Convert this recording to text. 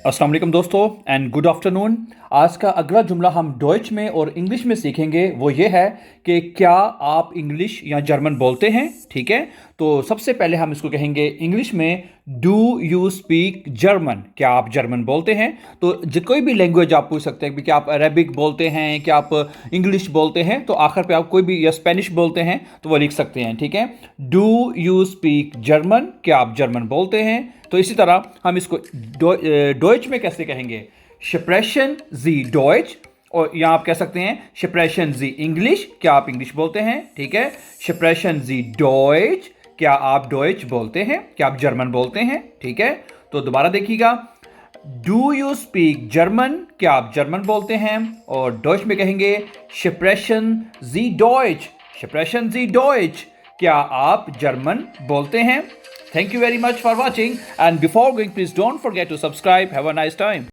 अस्सलाम वालेकुम दोस्तों एंड गुड आफ्टरनून। आज का अगला जुमला हम डॉइच में और इंग्लिश में सीखेंगे वो ये है कि क्या आप इंग्लिश या जर्मन बोलते हैं। ठीक है, तो सबसे पहले हम इसको कहेंगे इंग्लिश में, डू यू स्पीक जर्मन, क्या आप जर्मन बोलते हैं। तो कोई भी लैंग्वेज आप पूछ सकते हैं कि क्या आप अरेबिक बोलते हैं, क्या आप इंग्लिश बोलते हैं, तो आखिर पे आप कोई भी या स्पेनिश बोलते हैं तो वो लिख सकते हैं। ठीक है, डू यू स्पीक जर्मन, क्या आप जर्मन बोलते हैं। तो इसी तरह हम इसको डॉइच में कैसे कहेंगे, स्प्रेशन जी डॉइच, और यहाँ आप कह सकते हैं स्प्रेशन जी इंग्लिश, क्या आप इंग्लिश बोलते हैं। ठीक है, स्प्रेशन जी डॉइच, क्या आप डॉइच बोलते हैं, क्या आप जर्मन बोलते हैं। ठीक है, तो दोबारा देखिएगा, डू यू स्पीक जर्मन, क्या आप जर्मन बोलते हैं। और डॉइच में कहेंगे स्प्रेशन जी डॉइच, स्प्रेशन जी डॉइच, क्या आप जर्मन बोलते हैं। Thank you very much for watching, and before going, please don't forget to subscribe. Have a nice time.